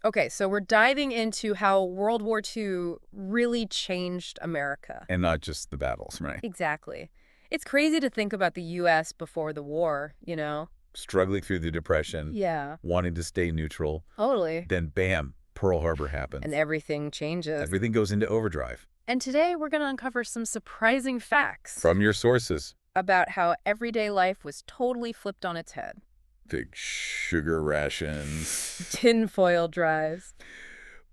Okay, so we're diving into how World War II really changed America. And not just the battles, right? Exactly. It's crazy to think about the U.S. before the war, you know? Struggling through the Depression, Yeah, wanting to stay neutral, totally. then bam, Pearl Harbor happens. And everything changes. Everything goes into overdrive. And today we're going to uncover some surprising facts From your sources. about how everyday life was totally flipped on its head. Big sugar rations. Tinfoil drives.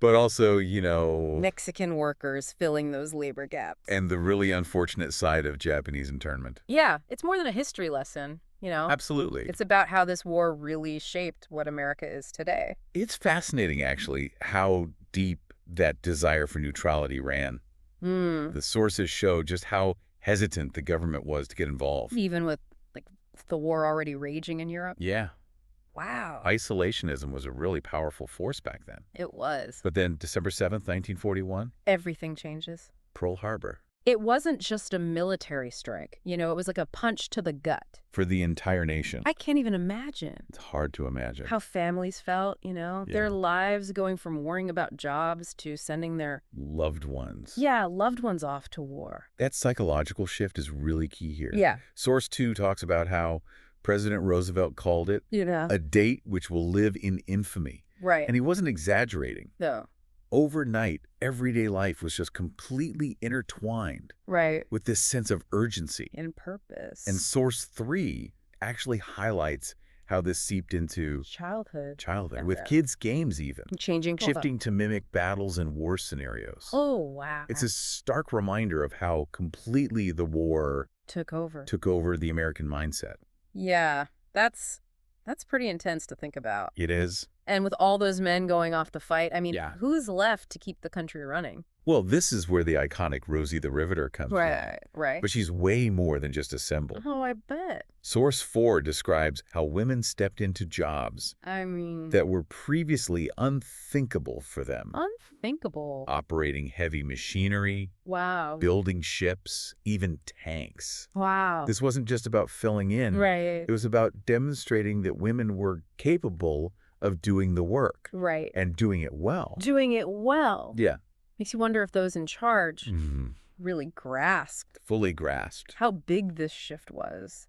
But also, you know... Mexican workers filling those labor gaps. And the really unfortunate side of Japanese internment. Yeah, it's more than a history lesson, you know? Absolutely. It's about how this war really shaped what America is today. It's fascinating, actually, how deep that desire for neutrality ran. The sources show just how hesitant the government was to get involved. Even with, like, the war already raging in Europe? Yeah. Wow. Isolationism was a really powerful force back then. It was. But then December 7th, 1941, Everything changes. Pearl Harbor. It wasn't just a military strike. You know, it was like a punch to the gut. For the entire nation. I can't even imagine It's hard to imagine. how families felt, you know? Yeah. Their lives going from worrying about jobs to sending their, Loved ones. loved ones off to war. That psychological shift is really key here. Yeah. Source 2 talks about how President Roosevelt called it You know? a date which will live in infamy. Right. And he wasn't exaggerating. No. Overnight, everyday life was just completely intertwined Right. with this sense of urgency. And purpose. And Source 3 actually highlights how this seeped into childhood. childhood, Yeah. with kids' games even, Changing. shifting to mimic battles and war scenarios. Oh, wow. It's a stark reminder of how completely the war took over. took over the American mindset. Yeah. That's pretty intense to think about. It is. And with all those men going off to fight, I mean, Yeah. who's left to keep the country running? Well, this is where the iconic Rosie the Riveter comes from. Right. But she's way more than just a symbol. Oh, I bet. Source 4 describes how women stepped into jobs I mean, that were previously unthinkable for them. unthinkable. Operating heavy machinery, Wow. building ships, even tanks. Wow. This wasn't just about filling in. Right. It was about demonstrating that women were capable of doing the work Right. and doing it well. Doing it well. Yeah. Makes you wonder if those in charge Mhm. really grasped Fully grasped. how big this shift was.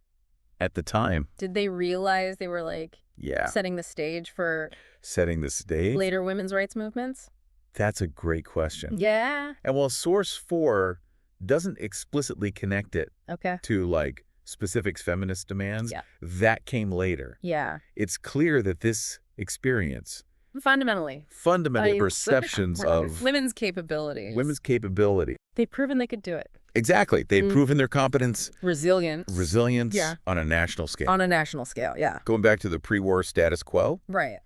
At the time, Did they realize they were, like, yeah. setting the stage for Setting the stage? later women's rights movements? That's a great question. Yeah. And while Source 4 doesn't explicitly connect it Okay. to, like, specific feminist demands, Yeah. that came later. Yeah. It's clear that this experience, Fundamentally. fundamental I mean, perceptions of women's capabilities. women's capability. They've proven they could do it. Exactly. They've proven their competence, Resilience. resilience Yeah. on a national scale. On a national scale, yeah. Going back to the pre-war status quo, Right.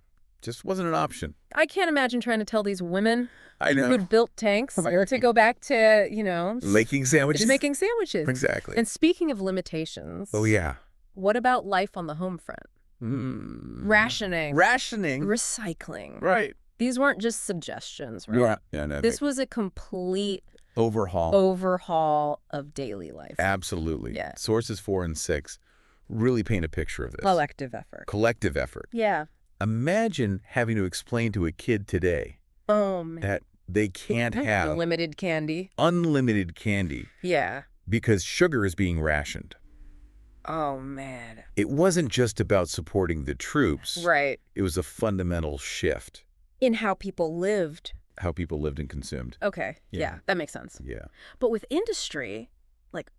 just wasn't an option. I can't imagine trying to tell these women I know. who'd built tanks to go back to, you know, Making sandwiches? just making sandwiches. Exactly. And speaking of limitations, Oh, yeah. what about life on the home front? Rationing. Rationing. Recycling. Right. These weren't just suggestions, right? Right. Yeah, no, This was a complete overhaul. overhaul of daily life. Absolutely. Yeah. Sources 4 and 6 really paint a picture of this. Collective effort. Collective effort. Yeah. Imagine having to explain to a kid today Oh, man. that they can't have Limited candy. unlimited candy Yeah. because sugar is being rationed. Oh, man. It wasn't just about supporting the troops. Right. It was a fundamental shift, In how people lived. how people lived and consumed. Okay. Yeah. Yeah, that makes sense. Yeah. But with industry, like,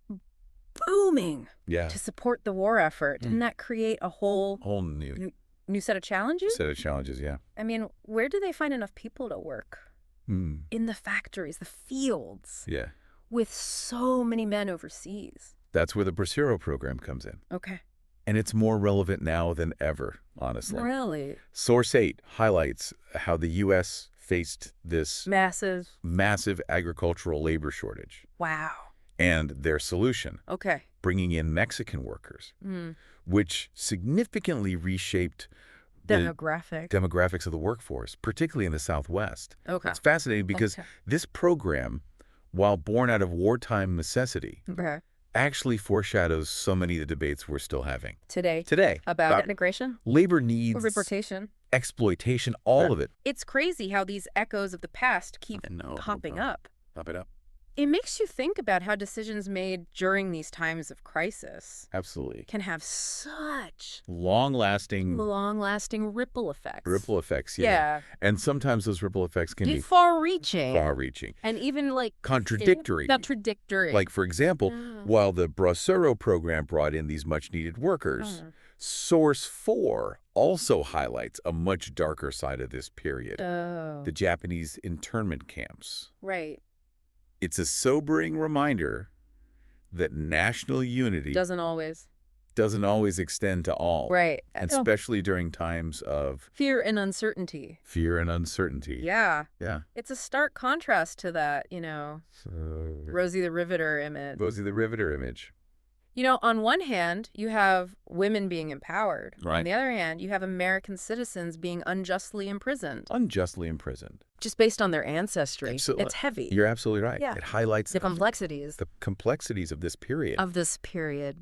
booming Yeah. to support the war effort, didn't that create a whole Whole new new set of challenges? set of challenges, yeah. I mean, where do they find enough people to work? In the factories, the fields, Yeah. with so many men overseas. That's where the Bracero program comes in. Okay. And it's more relevant now than ever, honestly. Really? Source 8 highlights how the U.S. faced this massive agricultural labor shortage Wow. and their solution, Okay. bringing in Mexican workers, which significantly reshaped the demographics of the workforce, particularly in the Southwest. Okay. It's fascinating because this program, while born out of wartime necessity, Okay. actually foreshadows so many of the debates we're still having Today. today About integration? labor Or needs, reportation? exploitation, all of it. It's crazy how these echoes of the past keep popping up. Pop it up. It makes you think about how decisions made during these times of crisis Absolutely. can have such Long-lasting long-lasting ripple effects. ripple effects, Yeah. And sometimes those ripple effects can be Far-reaching. far-reaching. And even, like... Contradictory. Contradictory. Like, for example, while the Bracero program brought in these much-needed workers, Source 4 also highlights a much darker side of this period. The Japanese internment camps. Right. It's a sobering reminder that national unity Doesn't always extend to all. Right. And especially during times of fear and uncertainty. Yeah. Yeah. It's a stark contrast to that, Rosie the Riveter image. On one hand, you have women being empowered. Right. On the other hand, you have American citizens being unjustly imprisoned. Just based on their ancestry. Absolutely. It's heavy. You're absolutely right. Yeah. It highlights The complexities. The complexities of this period.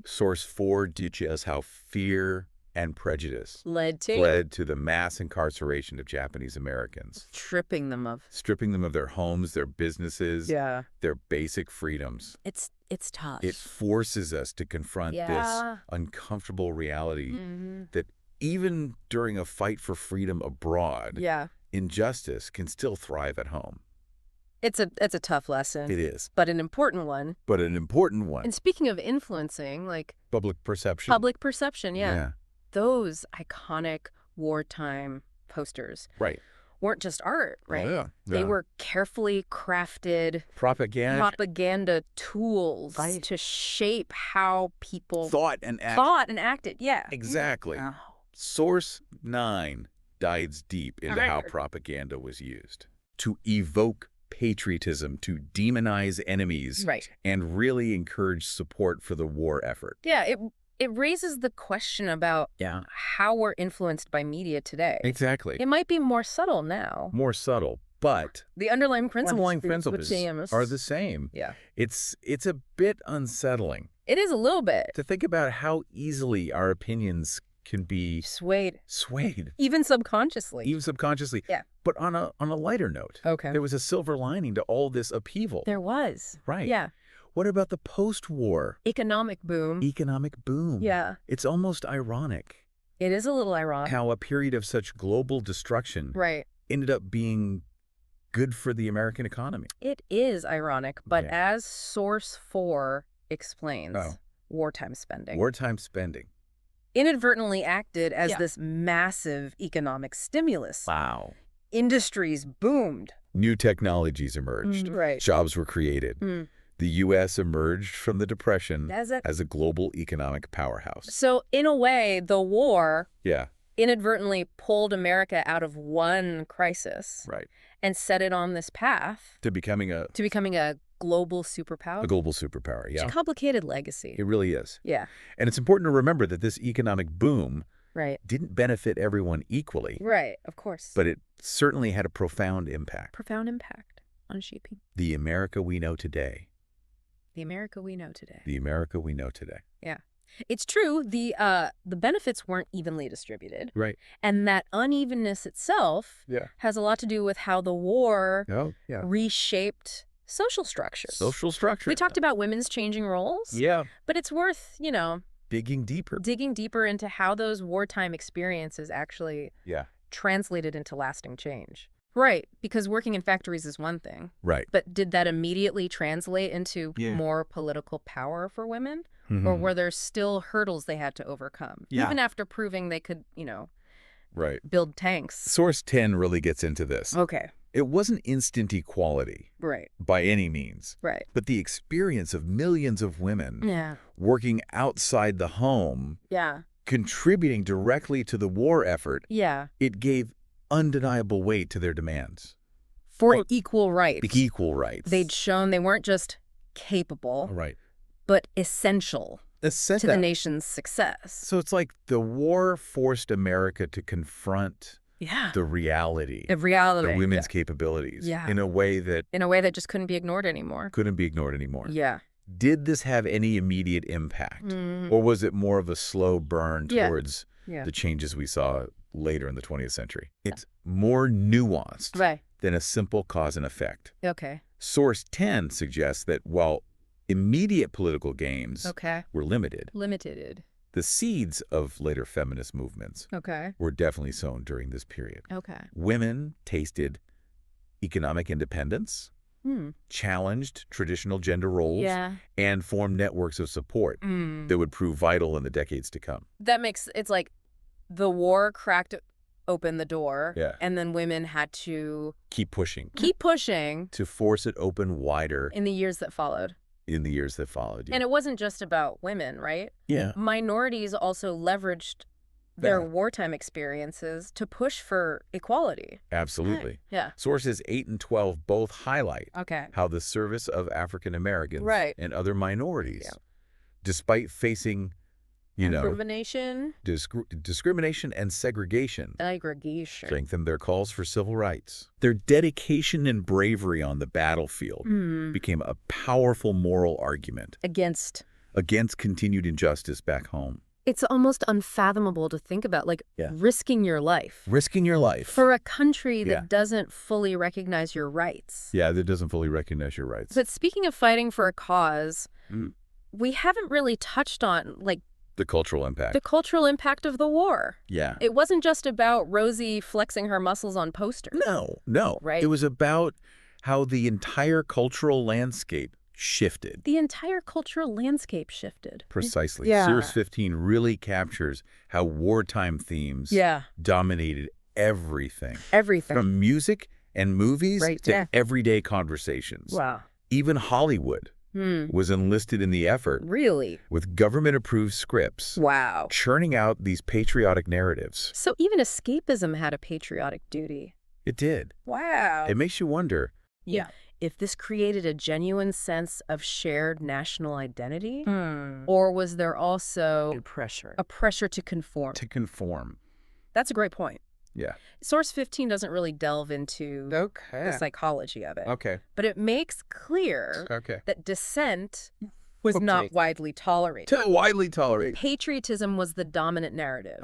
Source 4 teaches how fear and prejudice led to the mass incarceration of Japanese Americans. stripping them of their homes, their businesses, their basic freedoms. It's tough. It forces us to confront this uncomfortable reality that even during a fight for freedom abroad, injustice can still thrive at home. It's a tough lesson. It is. But an important one. And speaking of influencing, like... Public perception, yeah. Those iconic wartime posters weren't just art, right? Yeah. They were carefully crafted propaganda tools to shape how people thought and acted. Yeah. Exactly. Source 9 dives deep into how propaganda was used to evoke patriotism, to demonize enemies, and really encourage support for the war effort. Yeah, it raises the question about how we're influenced by media today. Exactly. It might be more subtle now. But the underlying principles are the same. Yeah. It's a bit unsettling. It is a little bit. To think about how easily our opinions can be swayed. Even subconsciously. Yeah. But on a lighter note, there was a silver lining to all this upheaval. There was. Right. Yeah. What about the post-war? Economic boom. Yeah. It's almost ironic. It is a little ironic. How a period of such global destruction ended up being good for the American economy. It is ironic, but as Source 4 explains, wartime spending inadvertently acted as this massive economic stimulus. Wow. Industries boomed. New technologies emerged. Jobs were created. The U.S. emerged from the Depression as a global economic powerhouse. So, in a way, the war inadvertently pulled America out of one crisis and set it on this path to becoming a global superpower. Yeah. It's a complicated legacy. It really is. Yeah. And it's important to remember that this economic boom didn't benefit everyone equally. Right, of course. But it certainly had a profound impact. On shaping the America we know today. Yeah. It's true, the benefits weren't evenly distributed. Right. And that unevenness itself has a lot to do with how the war reshaped social structures. We talked about women's changing roles. Yeah. But it's worth, digging deeper into how those wartime experiences actually translated into lasting change. Right, because working in factories is one thing. Right. But did that immediately translate into more political power for women? Or were there still hurdles they had to overcome? Even after proving they could, build tanks. Source 10 really gets into this. Okay. It wasn't instant equality. Right. By any means. Right. But the experience of millions of women working outside the home, contributing directly to the war effort, it gave undeniable weight to their demands. For equal rights. They'd shown they weren't just capable, but essential to the nation's success. So it's like the war forced America to confront the reality of women's capabilities in a way that just couldn't be ignored anymore. Yeah. Did this have any immediate impact? Or was it more of a slow burn towards the changes we saw later in the 20th century? It's more nuanced than a simple cause and effect. Okay. Source 10 suggests that while immediate political gains were limited, the seeds of later feminist movements were definitely sown during this period. Women tasted economic independence, challenged traditional gender roles, and formed networks of support that would prove vital in the decades to come. It's like the war cracked open the door, and then women had to keep pushing to force it open wider in the years that followed. And it wasn't just about women, right? Minorities also leveraged their wartime experiences to push for equality. Absolutely. Sources 8 and 12 both highlight how the service of African Americans and other minorities, despite facing discrimination and segregation, strengthened their calls for civil rights. Their dedication and bravery on the battlefield became a powerful moral argument against continued injustice back home. It's almost unfathomable to think about, risking your life. Risking your life. For a country that doesn't fully recognize your rights. That doesn't fully recognize your rights. But speaking of fighting for a cause, we haven't really touched on, the cultural impact. The cultural impact of the war. It wasn't just about Rosie flexing her muscles on posters. No. Right? It was about how the entire cultural landscape shifted. The entire cultural landscape shifted. Precisely. Series 15 really captures how wartime themes dominated everything. From music and movies to everyday conversations. Even Hollywood was enlisted in the effort. Really? With government-approved scripts. Churning out these patriotic narratives. So even escapism had a patriotic duty. It did. Wow. It makes you wonder. If this created a genuine sense of shared national identity, or was there also a pressure to conform? That's a great point. Source 15 doesn't really delve into the psychology of it. But it makes clear that dissent was not widely tolerated. Patriotism was the dominant narrative.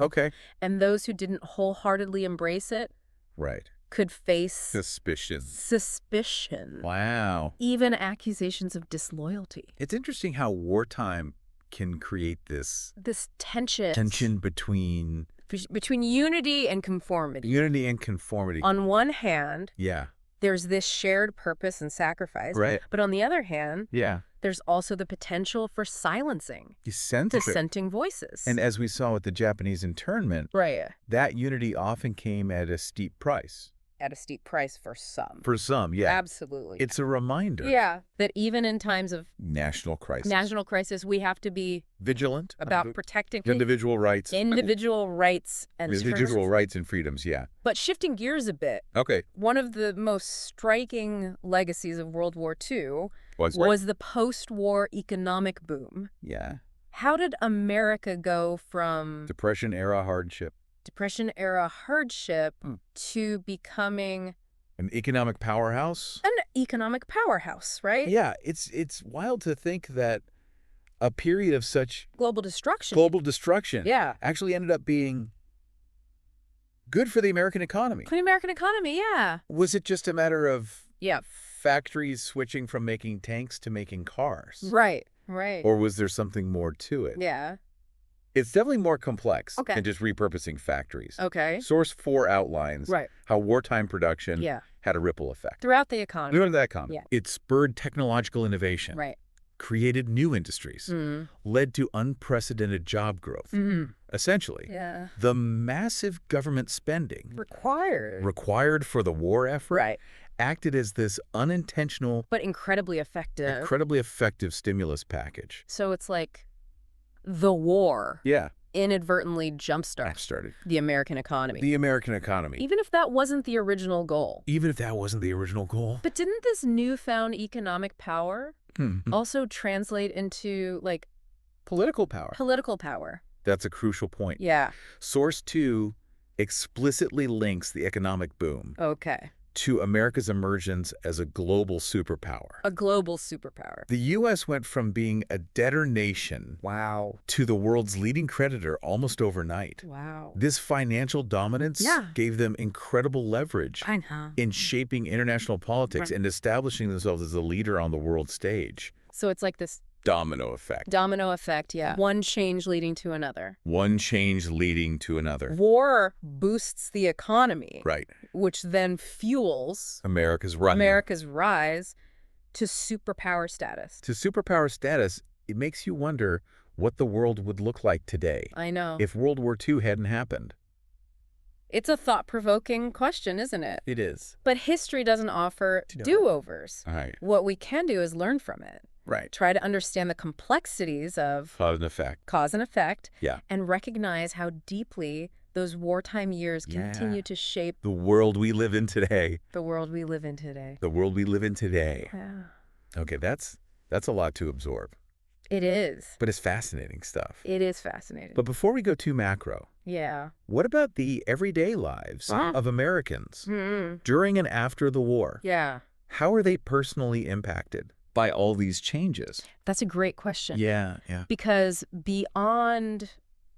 And those who didn't wholeheartedly embrace it could face suspicion. Wow. Even accusations of disloyalty. It's interesting how wartime can create this tension between unity and conformity. On one hand, there's this shared purpose and sacrifice. But on the other hand, there's also the potential for silencing dissenting voices. And as we saw with the Japanese internment, that unity often came at a steep price. At a steep price for some. Absolutely. It's a reminder. That even in times of national crisis, we have to be vigilant about protecting individual rights. Individual rights and freedoms, But shifting gears a bit. One of the most striking legacies of World War II was the post-war economic boom. How did America go from Depression-era hardship to becoming an economic powerhouse? Right? It's wild to think that a period of such global destruction actually ended up being good for the American economy. Was it just a matter of factories switching from making tanks to making cars? Right. Or was there something more to it? It's definitely more complex than just repurposing factories. Source 4 outlines how wartime production had a ripple effect. Throughout the economy. It spurred technological innovation. Created new industries. Led to unprecedented job growth. Essentially, the massive government spending required for the war effort acted as this unintentional but incredibly effective stimulus package. So it's like the war inadvertently jump-started the American economy. Even if that wasn't the original goal. But didn't this newfound economic power also translate into, political power? That's a crucial point. Source 2 explicitly links the economic boom to America's emergence as a global superpower. A global superpower. The U.S. went from being a debtor nation to the world's leading creditor almost overnight. Wow. This financial dominance gave them incredible leverage in shaping international politics and establishing themselves as a leader on the world stage. So it's like this domino effect. Domino effect, yeah. One change leading to another. One change leading to another. War boosts the economy. Right. Which then fuels America's rise to superpower status. To superpower status, it makes you wonder what the world would look like today. I know. If World War II hadn't happened. It's a thought-provoking question, isn't it? It is. But history doesn't offer do-overs. Right. What we can do is learn from it. Right. Try to understand the complexities of cause and effect. Yeah. And recognize how deeply those wartime years continue to shape the world we live in today. The world we live in today. The world we live in today. Yeah. Okay, that's a lot to absorb. It is. But it's fascinating stuff. It is fascinating. But before we go too macro, what about the everyday lives of Americans during and after the war? Yeah. How are they personally impacted by all these changes? That's a great question. Yeah. Because beyond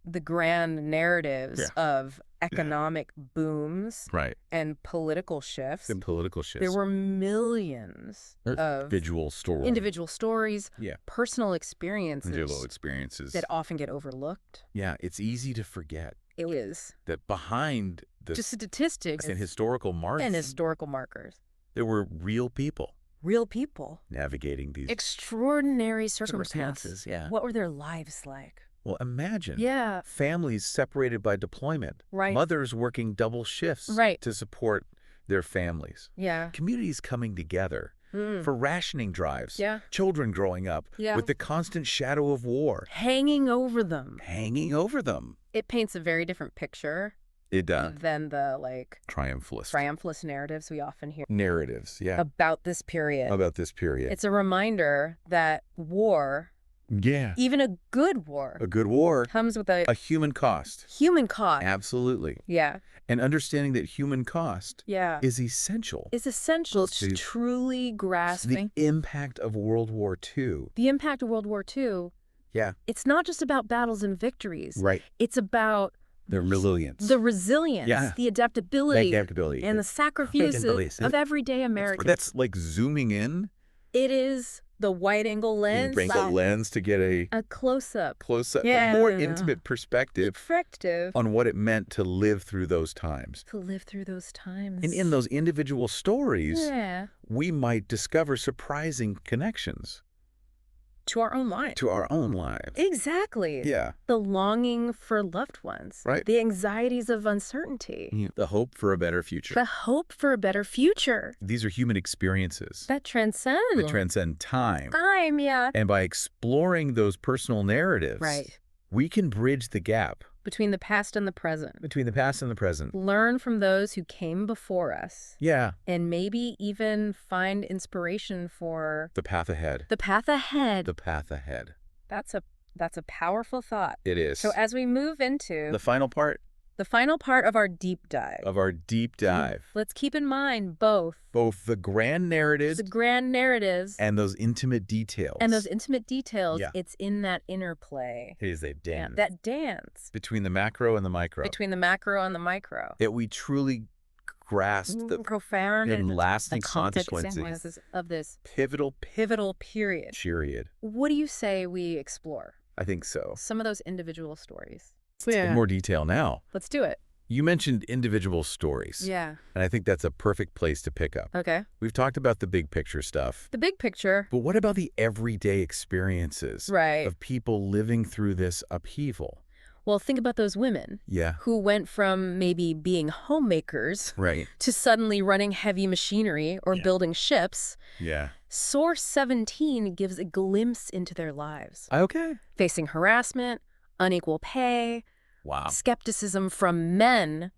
the grand narratives of economic booms and political shifts, there were millions of individual stories, personal experiences that often get overlooked. Yeah, it's easy to forget. It is. That behind the statistics and historical markers, there were real people. Navigating these extraordinary circumstances. Yeah. What were their lives like? Well, imagine families separated by deployment, mothers working double shifts to support their families, communities coming together for rationing drives, children growing up with the constant shadow of war hanging over them. It paints a very different picture. It does. Than the triumphalist narratives we often hear. About this period. It's a reminder that war, even a good war, comes with a human cost. Absolutely. Yeah. And understanding that human cost is essential. To truly grasping the impact of World War II. Yeah. It's not just about battles and victories. Right. It's about the resilience, the adaptability, and the sacrifices of everyday Americans. That's like zooming in. It is the wide-angle lens. You bring the lens to get a close-up, a more intimate perspective on what it meant to live through those times. And in those individual stories, we might discover surprising connections. To our own lives. Exactly. Yeah. The longing for loved ones. Right. The anxieties of uncertainty. The hope for a better future. These are human experiences. That transcend time. Yeah. And by exploring those personal narratives, we can bridge the gap. Between the past and the present. Learn from those who came before us. Yeah. And maybe even find inspiration for the path ahead. That's a powerful thought. It is. So as we move into the final part of our deep dive. Let's keep in mind both the grand narratives and those intimate details. It's in that interplay. It is that dance. That dance between the macro and the micro. That we truly grasp the profound and lasting consequences of this pivotal period. What do you say we explore? I think so. Some of those individual stories. In more detail now. Let's do it. You mentioned individual stories. Yeah. And I think that's a perfect place to pick up. Okay. We've talked about the big picture stuff. The big picture. But what about the everyday experiences of people living through this upheaval? Well, think about those women who went from maybe being homemakers to suddenly running heavy machinery or building ships. Yeah. Source 17 gives a glimpse into their lives. Okay. Facing harassment, unequal pay, skepticism from men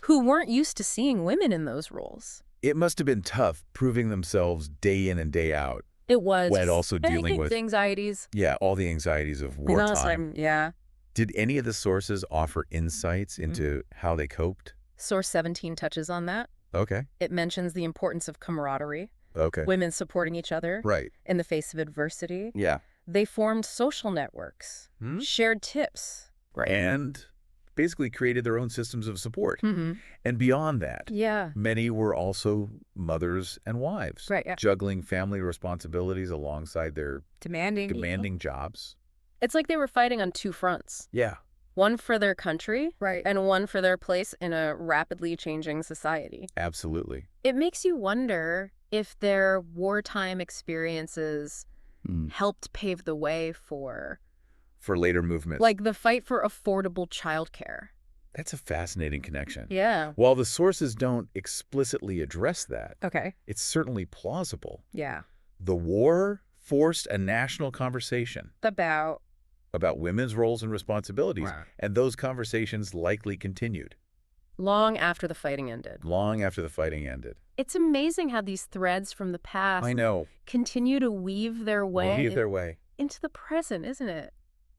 who weren't used to seeing women in those roles. It must have been tough proving themselves day in and day out. It was. When also dealing with anxieties. Yeah, all the anxieties of wartime. Yeah. Did any of the sources offer insights into how they coped? Source 17 touches on that. Okay. It mentions the importance of camaraderie. Okay. Women supporting each other. Right. In the face of adversity. Yeah. They formed social networks, shared tips. Right. And basically created their own systems of support. And beyond that, many were also mothers and wives, juggling family responsibilities alongside their demanding jobs. It's like they were fighting on two fronts. Yeah. One for their country, and one for their place in a rapidly changing society. Absolutely. It makes you wonder if their wartime experiences helped pave the way for later movements. Like the fight for affordable childcare. That's a fascinating connection. Yeah. While the sources don't explicitly address that, it's certainly plausible. Yeah. The war forced a national conversation about women's roles and responsibilities, and those conversations likely continued. Long after the fighting ended. Long after the fighting ended. It's amazing how these threads from the past continue to weave their way into the present, isn't it?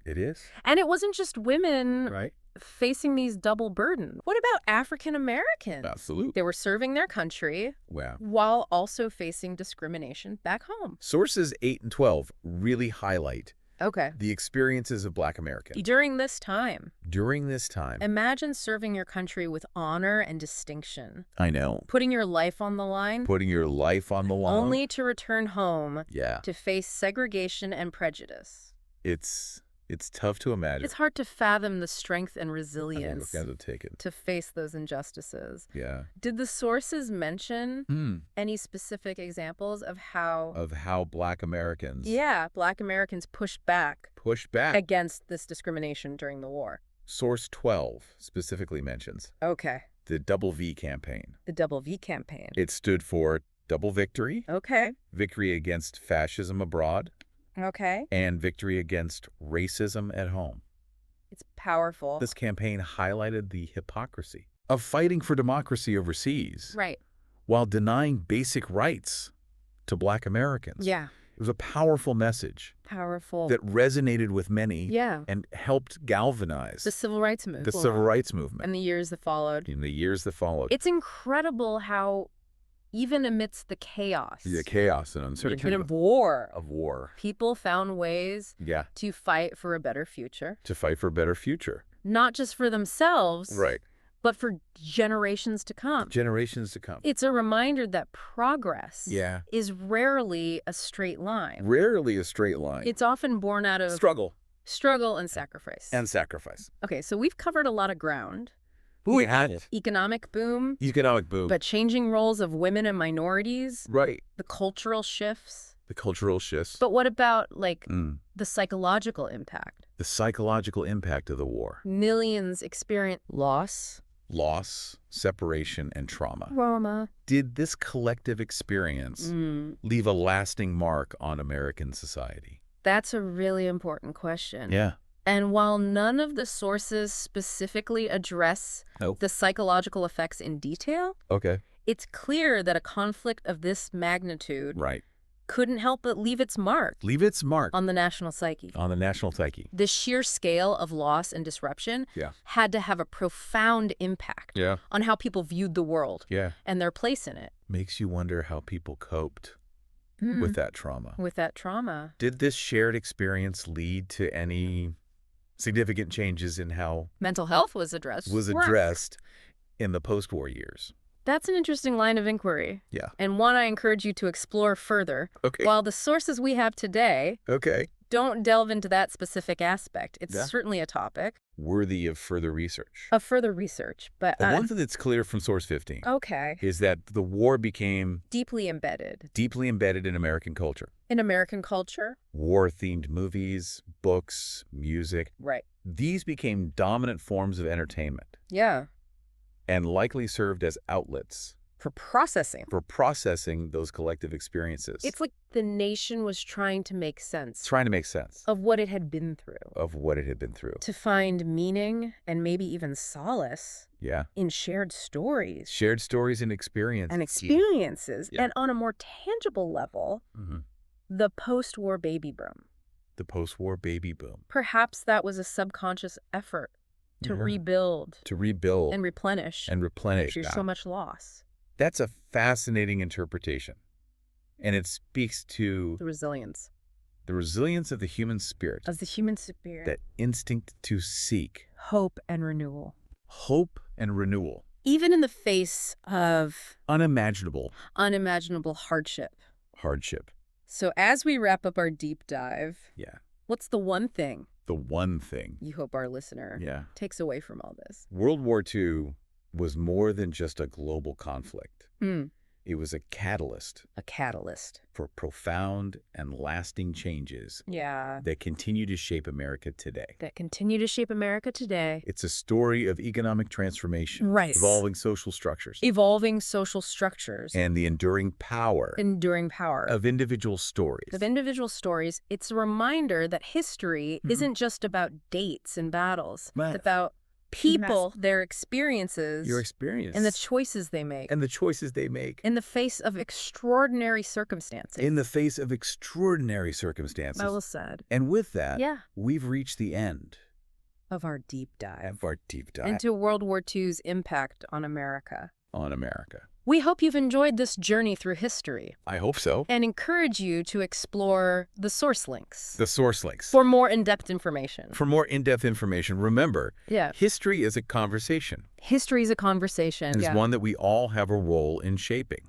It is. And it wasn't just women facing these double burdens. What about African Americans? Absolutely. They were serving their country while also facing discrimination back home. Sources 8 and 12 really highlight the experiences of Black Americans. During this time. Imagine serving your country with honor and distinction. I know. Putting your life on the line. Only to return home to face segregation and prejudice. It's tough to imagine. It's hard to fathom the strength and resilience to face those injustices. Yeah. Did the sources mention any specific examples of how Black Americans Black Americans pushed back against this discrimination during the war? Source 12 specifically mentions the Double V campaign. The Double V campaign. It stood for double victory. Victory against fascism abroad. And victory against racism at home. It's powerful. This campaign highlighted the hypocrisy of fighting for democracy overseas while denying basic rights to Black Americans. Yeah. It was a powerful message. That resonated with many and helped galvanize the civil rights movement. And the years that followed. It's incredible how even amidst the chaos. And uncertainty of war. People found ways to fight for a better future. Not just for themselves. But for generations to come. It's a reminder that progress is rarely a straight line. It's often born out of struggle and sacrifice. Okay, so we've covered a lot of ground. We had it. Economic boom. But changing roles of women and minorities. The cultural shifts. But what about, the psychological impact? The psychological impact of the war. Millions experience loss, separation, and trauma. Did this collective experience leave a lasting mark on American society? That's a really important question. Yeah. And while none of the sources specifically address the psychological effects in detail, it's clear that a conflict of this magnitude couldn't help but leave its mark on the national psyche. The sheer scale of loss and disruption had to have a profound impact on how people viewed the world and their place in it. Makes you wonder how people coped with that trauma. Did this shared experience lead to any significant changes in how mental health was addressed in the post-war years? That's an interesting line of inquiry. Yeah. And one I encourage you to explore further. While the sources we have today don't delve into that specific aspect. It's certainly a topic worthy of further research. But one thing that's clear from Source 15 is that the war became deeply embedded in American culture. War-themed movies, books, music. These became dominant forms of entertainment. Yeah. And likely served as outlets for processing those collective experiences. It's like the nation was trying to make sense of what it had been through. To find meaning and maybe even solace in shared stories. And experiences. And on a more tangible level, the post-war baby boom. Perhaps that was a subconscious effort to rebuild and replenish. There's so much loss. That's a fascinating interpretation. And it speaks to the resilience of the human spirit. Of the human spirit. That instinct to seek. Hope and renewal. Hope and renewal. Even in the face of unimaginable hardship. So as we wrap up our deep dive, what's the one thing you hope our listener takes away from all this? World War II was more than just a global conflict. It was a catalyst. For profound and lasting changes. That continue to shape America today. It's a story of economic transformation. Right. Evolving social structures. And the enduring power. Of individual stories. It's a reminder that history isn't just about dates and battles. It's about people, their experiences, and the choices they make. In the face of extraordinary circumstances. Well said. And with that, we've reached the end of our deep dive. Into Into World War II's impact on America. on America. We hope you've enjoyed this journey through history. I hope so. And encourage you to explore the source links. For more in-depth information. Remember, history is a conversation. And It's one that we all have a role in shaping.